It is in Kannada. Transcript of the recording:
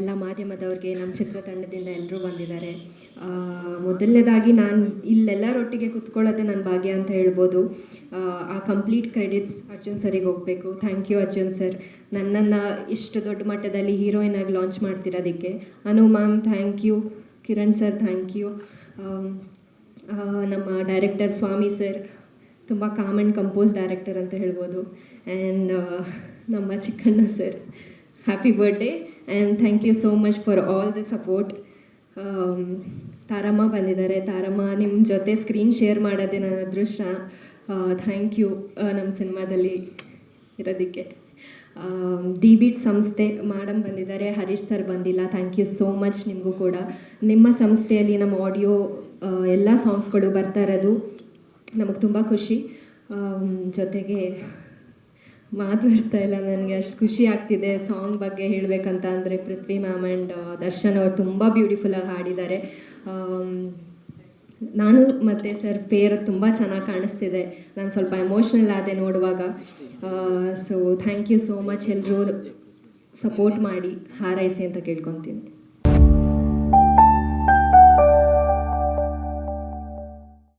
ಎಲ್ಲ ಮಾಧ್ಯಮದವ್ರಿಗೆ, ನಮ್ಮ ಚಿತ್ರತಂಡದಿಂದ ಎಲ್ಲರೂ ಬಂದಿದ್ದಾರೆ. ಮೊದಲನೇದಾಗಿ ನಾನು ಇಲ್ಲೆಲ್ಲರೊಟ್ಟಿಗೆ ಕುತ್ಕೊಳ್ಳೋದೇ ನನ್ನ ಭಾಗ್ಯ ಅಂತ ಹೇಳ್ಬೋದು. ಆ ಕಂಪ್ಲೀಟ್ ಕ್ರೆಡಿಟ್ಸ್ ಅರ್ಜುನ್ ಸರಿಗೆ ಹೋಗಬೇಕು. ಥ್ಯಾಂಕ್ ಯು ಅರ್ಜುನ್ ಸರ್, ನನ್ನನ್ನು ಇಷ್ಟು ದೊಡ್ಡ ಮಟ್ಟದಲ್ಲಿ ಹೀರೋಯಿನ್ ಆಗಿ ಲಾಂಚ್ ಮಾಡ್ತಿರೋದಕ್ಕೆ. Anu ma'am thank you, Kiran sir thank you, ನಮ್ಮ ಡೈರೆಕ್ಟರ್ ಸ್ವಾಮಿ ಸರ್ ತುಂಬ ಕಾಮ್ ಆ್ಯಂಡ್ ಕಂಪೋಸ್ ಡೈರೆಕ್ಟರ್ ಅಂತ ಹೇಳ್ಬೋದು. ಆ್ಯಂಡ್ ನಮ್ಮ Chikkanna sir, happy birthday and thank you so much for all the support. ತಾರಮ್ಮ ಬಂದಿದ್ದಾರೆ. ತಾರಮ್ಮ, ನಿಮ್ಮ ಜೊತೆ ಸ್ಕ್ರೀನ್ ಶೇರ್ ಮಾಡೋದೇ ನನ್ನ ಅದೃಷ್ಟ. ಥ್ಯಾಂಕ್ ಯು ನಮ್ಮ ಸಿನಿಮಾದಲ್ಲಿ ಇರೋದಕ್ಕೆ. ಡಿ ಬೀಟ್ ಸಂಸ್ಥೆ ಮೇಡಮ್ ಬಂದಿದ್ದಾರೆ, ಹರೀಶ್ ಸರ್ ಬಂದಿಲ್ಲ. ಥ್ಯಾಂಕ್ ಯು ಸೋ ಮಚ್ ನಿಮಗೂ ಕೂಡ. ನಿಮ್ಮ ಸಂಸ್ಥೆಯಲ್ಲಿ ನಮ್ಮ ಆಡಿಯೋ ಎಲ್ಲ ಸಾಂಗ್ಸ್ಗಳು ಬರ್ತಾ ಇರೋದು ನಮಗೆ ತುಂಬ ಖುಷಿ. ಜೊತೆಗೆ ಮಾತು ಬರ್ತಾ ಇಲ್ಲ ನನಗೆ, ಅಷ್ಟು ಖುಷಿ ಆಗ್ತಿದೆ ಸಾಂಗ್ ಬಗ್ಗೆ ಹೇಳಬೇಕಂತ ಅಂದರೆ. ಪೃಥ್ವಿ ಮ್ಯಾಮ್ ಆ್ಯಂಡ್ ದರ್ಶನ್ ಅವರು ತುಂಬ ಬ್ಯೂಟಿಫುಲ್ಲಾಗಿ ಹಾಡಿದ್ದಾರೆ. ನಾನು ಮತ್ತು ಸರ್ ಪೇರ್ ತುಂಬ ಚೆನ್ನಾಗಿ ಕಾಣಿಸ್ತಿದೆ. ನಾನು ಸ್ವಲ್ಪ ಎಮೋಷ್ನಲ್ ಆದೆ ನೋಡುವಾಗ. So thank you so much. ಎಲ್ಲರೂ ಸಪೋರ್ಟ್ ಮಾಡಿ ಹಾರೈಸಿ ಅಂತ ಕೇಳ್ಕೊತೀನಿ.